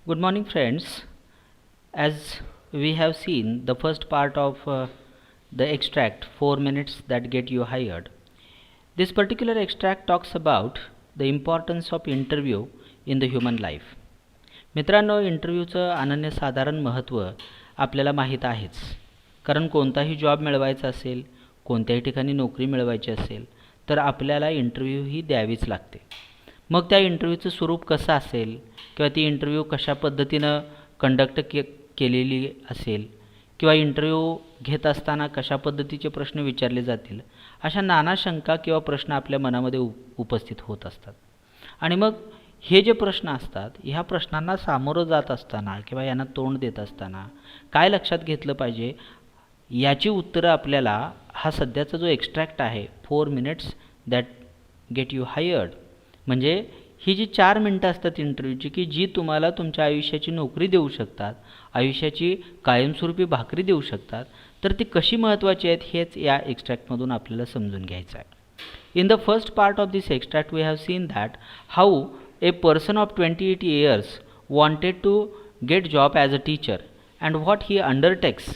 Good morning, friends. As we have seen the first part of the extract, 4 minutes that get you hired. This particular extract talks about the importance of interview in the human life. मित्रांनो, इंटरव्ह्यूचं अनन्यसाधारण महत्त्व आपल्याला माहीत आहेच. कारण कोणताही job मिळवायचा असेल, कोणत्याही ठिकाणी नोकरी मिळवायची असेल, तर आपल्याला इंटरव्ह्यू ही द्यावीच लागते. मग त्या इंटरव्ह्यूचं स्वरूप कसं असेल किंवा ती इंटरव्ह्यू कशा पद्धतीनं कंडक्ट केलेली असेल किंवा इंटरव्ह्यू घेत असताना कशा पद्धतीचे प्रश्न विचारले जातील, अशा नाना शंका किंवा प्रश्न आपल्या मनामध्ये उपस्थित होत असतात. आणि मग हे जे प्रश्न असतात, ह्या प्रश्नांना सामोरं जात असताना किंवा यांना तोंड देत असताना काय लक्षात घेतलं पाहिजे, याची उत्तरं आपल्याला हा सध्याचा जो एक्स्ट्रॅक्ट आहे 4 minutes that get you hired, म्हणजे ही जी 4 मिनटं असतात इंटरव्ह्यूची की जी तुम्हाला तुमच्या आयुष्याची नोकरी देऊ शकतात, आयुष्याची कायमस्वरूपी भाकरी देऊ शकतात, तर ती कशी महत्त्वाची आहेत हेच या एक्स्ट्रॅक्टमधून आपल्याला समजून घ्यायचं आहे. In the first part of this extract we have seen that how a person of 28 years wanted to get job as a teacher and what he undertakes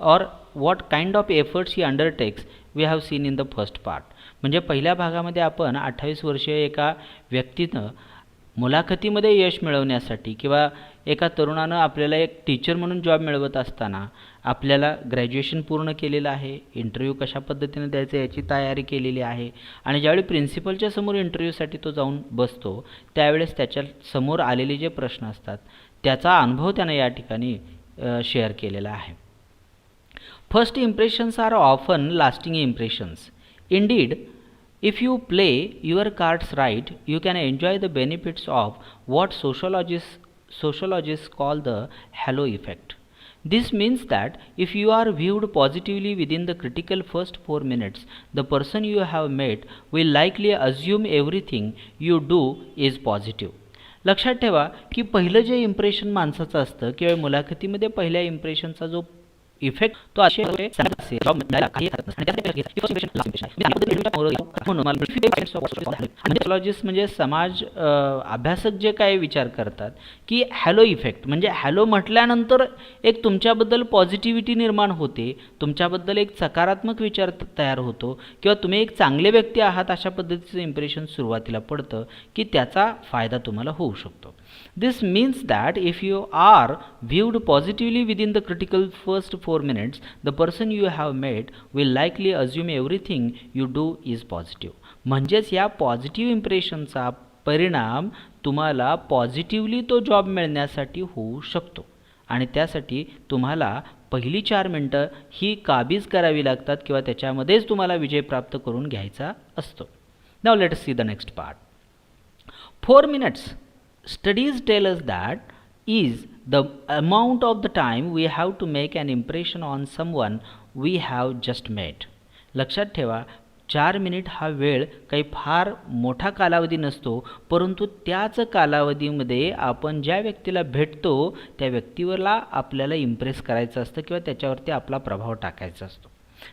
or what kind of efforts he undertakes we have seen in the first part. म्हणजे पहिल्या भागामध्ये आपण 28 वर्षीय एका व्यक्तीनं मुलाखतीमध्ये यश मिळवण्यासाठी किंवा एका तरुणानं आपल्याला एक टीचर म्हणून जॉब मिळवत असताना आपल्याला ग्रॅज्युएशन पूर्ण केलेलं आहे, इंटरव्ह्यू कशा पद्धतीने द्यायचं याची तयारी केलेली आहे आणि ज्यावेळी प्रिन्सिपलच्या समोर इंटरव्ह्यूसाठी तो जाऊन बसतो त्यावेळेस त्याच्या समोर आलेले जे प्रश्न असतात त्याचा अनुभव त्यानं या ठिकाणी शेअर केलेला आहे. First impressions are often lasting impressions. Indeed, if you play your cards right, you can enjoy the benefits of what sociologists call the halo effect. This means that if you are viewed positively within the critical first 4 minutes, the person you have met will likely assume everything you do is positive. लक्षात ठेवा की पहिलं जे impression माणसाचं असतं किंवा मुलाखतीमध्ये पहिल्या इम्प्रेशनचा जो इफेक्ट तो सोशलॉजिस्ट म्हणजे समाज अभ्यासक जे काय विचार करतात की हॅलो इफेक्ट म्हणजे हॅलो म्हटल्यानंतर एक तुमच्याबद्दल पॉझिटिव्हिटी निर्माण होते, तुमच्याबद्दल एक सकारात्मक विचार तयार होतो किंवा तुम्ही एक चांगले व्यक्ती आहात अशा पद्धतीचं इम्प्रेशन सुरुवातीला पडतं की त्याचा फायदा तुम्हाला होऊ शकतो. This means that if you are viewed positively within the critical first 4 minutes, the person you have met will likely assume everything you do is positive. म्हणजेच या पॉझिटिव्ह इम्प्रेशनचा परिणाम तुम्हाला पॉझिटिव्हली तो जॉब मिळण्यासाठी होऊ शकतो आणि त्यासाठी तुम्हाला पहिली 4 मिनटं ही काबीज करावी लागतात किंवा त्याच्यामध्येच तुम्हाला विजय प्राप्त करून घ्यायचा असतो. Now let us see the next part. 4 minutes. Studies tell us that is the amount of the time we have to make an impression on someone we have just met. लक्षात ठेवा 4 मिनिट हा वेळ काही फार मोठा कालावधी नसतो, परंतु त्याच कालावधीमध्ये आपण ज्या व्यक्तीला भेटतो त्या व्यक्तीवरला आपल्याला इम्प्रेस करायचं असतं किंवा त्याच्यावरती आपला प्रभाव टाकायचा असतो.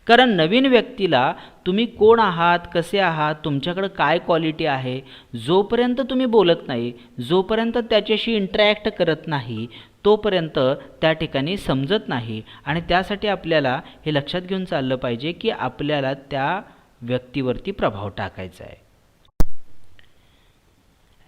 कारण नवीन व्यक्तीला तुम्ही कोण आहात, कसे आहात, तुमच्याकडे काय क्वालिटी आहे, जोपर्यंत तुम्ही बोलत नाही, जोपर्यंत त्याच्याशी इंटरॅक्ट करत नाही, तोपर्यंत त्या ठिकाणी समजत नाही आणि त्यासाठी आपल्याला हे लक्षात घेऊन चाललं पाहिजे की आपल्याला त्या व्यक्तीवरती प्रभाव टाकायचा आहे.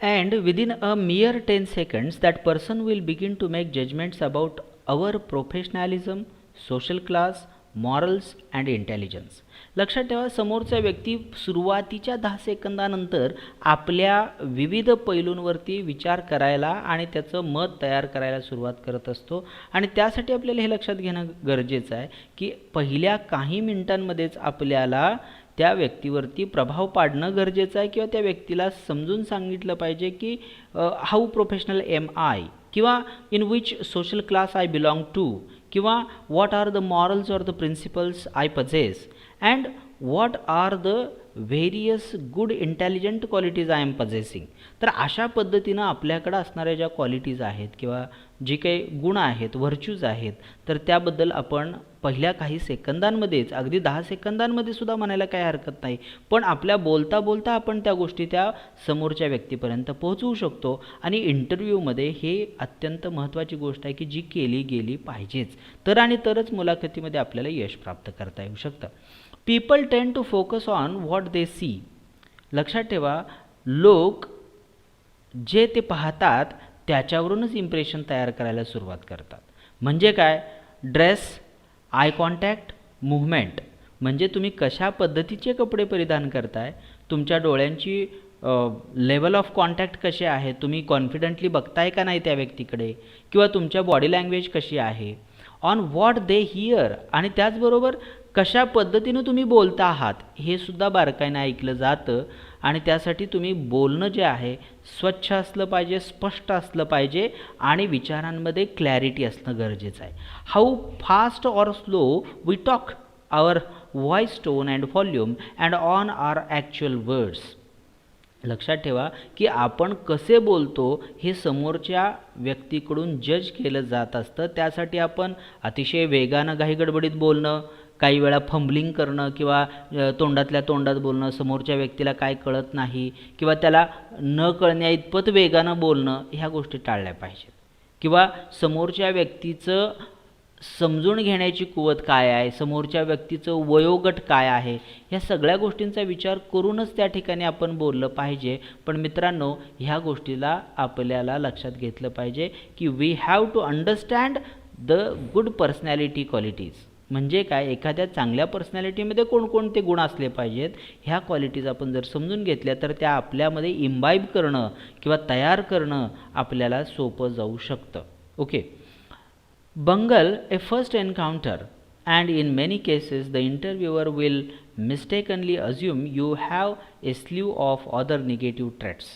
And within a mere 10 seconds that person will begin to make judgments about our professionalism, social class, morals and intelligence. लक्षात ठेवा समोरचा व्यक्ती सुरुवातीच्या 10 सेकंदानंतर आपल्या विविध पैलूंवरती विचार करायला आणि त्याचं मत तयार करायला सुरुवात करत असतो आणि त्यासाठी आपल्याला हे लक्षात घेणं गरजेचं आहे की पहिल्या काही मिनिटांमध्येच आपल्याला त्या व्यक्तीवरती प्रभाव पाडणं गरजेचं आहे किंवा त्या व्यक्तीला समजून सांगितलं पाहिजे की हाऊ प्रोफेशनल एम आय किंवा in which social class I belong to किंवा what are the morals or the principles I possess and what are the various good intelligent qualities I am possessing. तर अशा पद्धतीनं आपल्याकडं असणाऱ्या ज्या qualities आहेत किंवा जी काही गुण आहेत, व्हर्च्यूज आहेत, तर त्याबद्दल आपण पहिल्या काही सेकंदांमध्येच, अगदी 10 सेकंदांमध्ये सुद्धा म्हणायला काही हरकत नाही, पण आपल्या बोलता बोलता आपण त्या गोष्टी त्या समोरच्या व्यक्तीपर्यंत पोहोचवू शकतो. आणि इंटरव्ह्यूमध्ये हे अत्यंत महत्त्वाची गोष्ट आहे की जी केली गेली पाहिजेच, तर आणि तरच मुलाखतीमध्ये आपल्याला यश प्राप्त करता येऊ शकतं. People tend to focus on what they see. लक्षात ठेवा, लोक जे ते पाहतात त्याच्यावरूनच इम्प्रेशन तयार करायला सुरुवात करतात. म्हणजे काय? Dress, eye contact, movement. म्हणजे तुम्ही कशा पद्धतीचे कपडे परिधान करताय, तुमच्या डोळ्यांची लेवल ऑफ कॉन्टॅक्ट कसे आहे, तुम्ही कॉन्फिडंटली बघताय का नाही त्या व्यक्तीकडे, किंवा तुमच्या बॉडी लँग्वेज कशी आहे, ऑन व्हॉट दे हिअर. आणि त्याचबरोबर कशा पद्धतीनं तुम्ही बोलता आहात हे सुद्धा बारकाईनं ऐकलं जातं. आणि त्यासाठी तुम्ही बोलणं जे आहे स्वच्छ असलं पाहिजे, स्पष्ट असलं पाहिजे आणि विचारांमध्ये क्लॅरिटी असणं गरजेचं आहे. How fast or slow we talk, our voice tone and volume and on our actual words. लक्षात ठेवा की आपण कसे बोलतो हे समोरच्या व्यक्तीकडून जज केलं जात असतं. त्यासाठी आपण अतिशय वेगानं घाईगडबडीत बोलणं, काही वेळा फंबलिंग करणं किंवा तोंडातल्या तोंडात बोलणं, समोरच्या व्यक्तीला काय कळत नाही किंवा त्याला न कळण्या इतपत वेगानं बोलणं, ह्या गोष्टी टाळल्या पाहिजेत. किंवा समोरच्या व्यक्तीचं समजून घेण्याची कुवत काय आहे, समोरच्या व्यक्तीचं वयोगट काय आहे, ह्या सगळ्या गोष्टींचा विचार करूनच त्या ठिकाणी आपण बोललं पाहिजे. पण मित्रांनो, ह्या गोष्टीला आपल्याला लक्षात घेतलं पाहिजे की we have to understand the good personality qualities. म्हणजे काय? एखाद्या चांगल्या पर्सनॅलिटीमध्ये कोणकोणते गुण असले पाहिजेत, ह्या क्वालिटीज आपण जर समजून घेतल्या तर त्या आपल्यामध्ये इम्बाईब करणं किंवा तयार करणं आपल्याला सोपं जाऊ शकतं. Okay. Bungle a first encounter, and in many cases the interviewer will mistakenly assume you have a slew of other negative traits.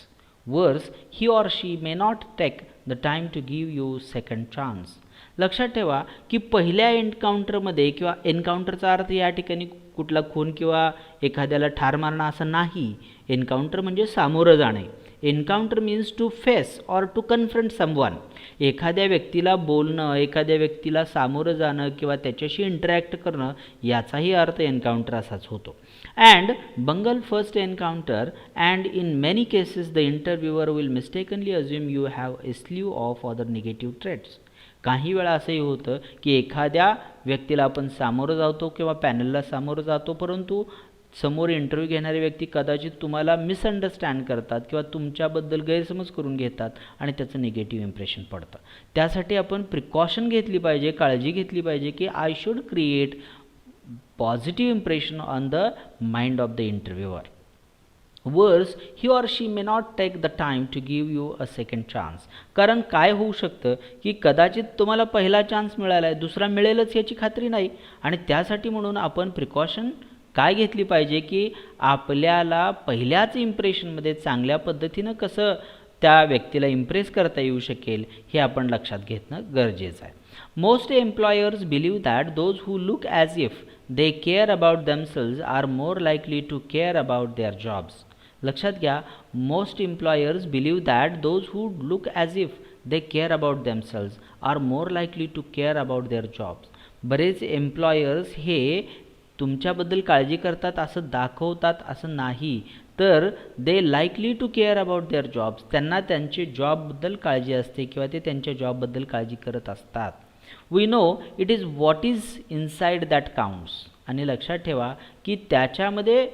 Worse, he or she may not take the time to give you second chance. लक्षात ठेवा की पहिल्या एन्काउंटरमध्ये, किंवा एन्काउंटरचा अर्थ या ठिकाणी कुठला खून किंवा एखाद्याला ठार मारणं असं नाही. एन्काउंटर म्हणजे सामोरं जाणे. Encounter means to face or to confront someone. एखाद्या व्यक्तीला बोलणं, एखाद्या व्यक्तीला सामोरं जाणं किंवा त्याच्याशी इंटरॅक्ट करणं, याचाही अर्थ एन्काउंटर असाच होतो. And bungle first encounter and in many cases the interviewer will mistakenly assume you have a sleeve of other negative traits. काही वेळा असंही होतं की एखाद्या व्यक्तीला आपण सामोरं जातो किंवा पॅनलला सामोरं जातो, परंतु समोर इंटरव्ह्यू घेणारे व्यक्ती कदाचित तुम्हाला मिसअंडरस्टँड करतात किंवा तुमच्याबद्दल गैरसमज करून घेतात आणि त्याचं निगेटिव्ह इम्प्रेशन पडतं. त्यासाठी आपण प्रिकॉशन घेतली पाहिजे, काळजी घेतली पाहिजे की I should create positive impression on the mind of the interviewer. Worse, he or she may not take the time to give you a second chance. कारण काय होऊ शकतं की कदाचित तुम्हाला पहिला चान्स मिळाला आहे, दुसरा मिळेलच याची खात्री नाही. आणि त्यासाठी म्हणून आपण प्रिकॉशन काय घेतली पाहिजे की आपल्याला पहिल्याच इम्प्रेशनमध्ये चांगल्या पद्धतीनं कसं त्या व्यक्तीला इम्प्रेस करता येऊ शकेल हे आपण लक्षात घेणं गरजेचं आहे. Most employers believe that those who look as if they care about themselves are more likely to care about their jobs. लक्षात घ्या, most employers believe that those who look as if they care about themselves are more likely to care about their jobs. बरेच employers हे तुमच्याबद्दल काळजी करतात असं दाखवतात असं नाही, तर they likely to care about their jobs. त्यांना त्यांचे जॉबबद्दल काळजी असते किंवा ते त्यांच्या जॉबबद्दल काळजी करत असतात. We know it is what is inside that counts. आणि लक्षात ठेवा की त्याच्यामध्ये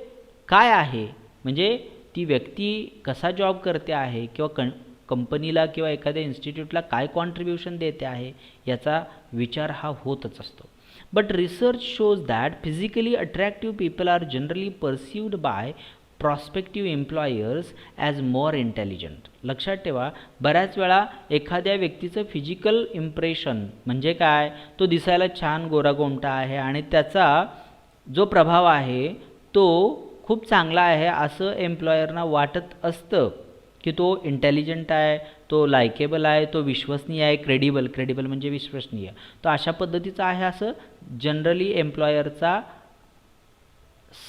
काय आहे, म्हणजे ती व्यक्ती कसा जॉब करते आहे किंवा कंपनीला किंवा एखाद्या इन्स्टिट्यूटला काय कॉन्ट्रीब्युशन देते आहे याचा विचार हा होतच असतो. But research shows that physically attractive people are generally perceived by prospective employers as more intelligent. लक्षात ठेवा, बऱ्याच वेळा एखाद्या व्यक्तीचं फिजिकल इम्प्रेशन म्हणजे काय, तो दिसायला छान गोरागोमटा आहे आणि त्याचा जो प्रभाव आहे तो खूप चांगला आहे असं एम्प्लॉयरना वाटत असतं की तो इंटेलिजंट आहे, तो लायकेबल आहे, तो विश्वसनीय आहे, क्रेडिबल म्हणजे विश्वसनीय, तो अशा पद्धतीचा आहे असं जनरली एम्प्लॉयरचा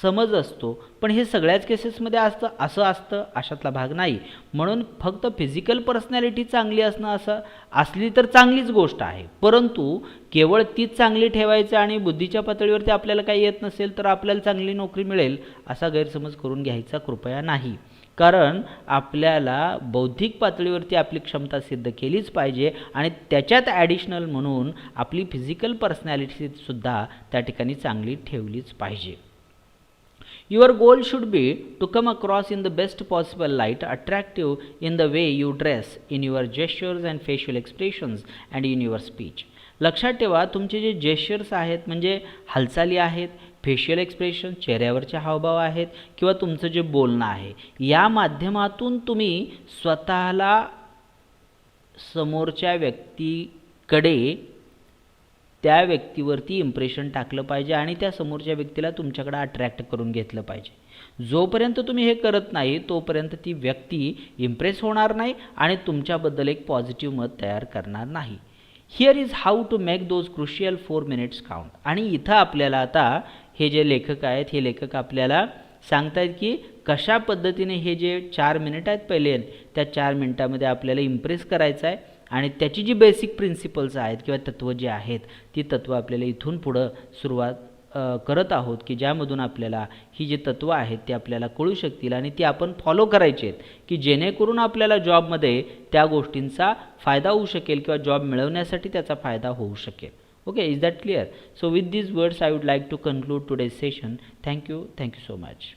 समज असतो, पण हे सगळ्याच केसेसमध्ये असतं अशातला भाग नाही. म्हणून फक्त फिजिकल पर्सनॅलिटी चांगली असली तर चांगलीच गोष्ट आहे, परंतु केवळ तीच चांगली ठेवायचं आणि बुद्धीच्या पातळीवरती आपल्याला काही येत नसेल तर आपल्याला चांगली नोकरी मिळेल असा गैरसमज करून घ्यायचा कृपया नाही. कारण आपल्याला बौद्धिक पातळीवरती आपली क्षमता सिद्ध केलीच पाहिजे आणि त्याच्यात ॲडिशनल म्हणून आपली फिजिकल पर्सनॅलिटीसुद्धा त्या ठिकाणी चांगली ठेवलीच पाहिजे. Your goal should be to come across in the best possible light, attractive in the way you dress, in your gestures and facial expressions and in your speech. लक्षात ठेवा, तुमचे जे जेस्चर्स आहेत म्हणजे हालचाली आहेत, फेशियल एक्सप्रेशन चेहऱ्यावरचे हावभाव आहेत किंवा तुमचं जे बोलणं आहे, या माध्यमातून तुम्ही स्वतःला समोरच्या व्यक्तीकडे त्या व्यक्तीवरती इम्प्रेशन टाकलं पाहिजे आणि त्या समोरच्या व्यक्तीला तुमच्याकडे अट्रॅक्ट करून घेतलं पाहिजे. जोपर्यंत तुम्ही हे करत नाही तोपर्यंत ती व्यक्ती इम्प्रेस होणार नाही आणि तुमच्याबद्दल एक पॉझिटिव्ह मत तयार करणार नाही. Here is how to make those crucial 4 minutes count. आणि इथं आपल्याला आता हे जे लेखक आहेत हे लेखक आपल्याला सांगतायत की कशा पद्धतीने हे जे 4 मिनिट आहेत पहिले त्या 4 मिनिटामध्ये आपल्याला इम्प्रेस करायचं आहे आणि त्याची जी बेसिक प्रिन्सिपल्स आहेत किंवा तत्त्व जे आहेत ती तत्त्व आपल्याला इथून पुढं सुरुवात करत आहोत की ज्यामधून आपल्याला ही जी तत्त्व आहेत ती आपल्याला कळू शकतील आणि ती आपण फॉलो करायची आहेत की जेणेकरून आपल्याला जॉबमध्ये त्या गोष्टींचा फायदा होऊ शकेल किंवा जॉब मिळवण्यासाठी त्याचा फायदा होऊ शकेल. Okay, is that clear? So with these words I would like to conclude today's session. Thank you so much.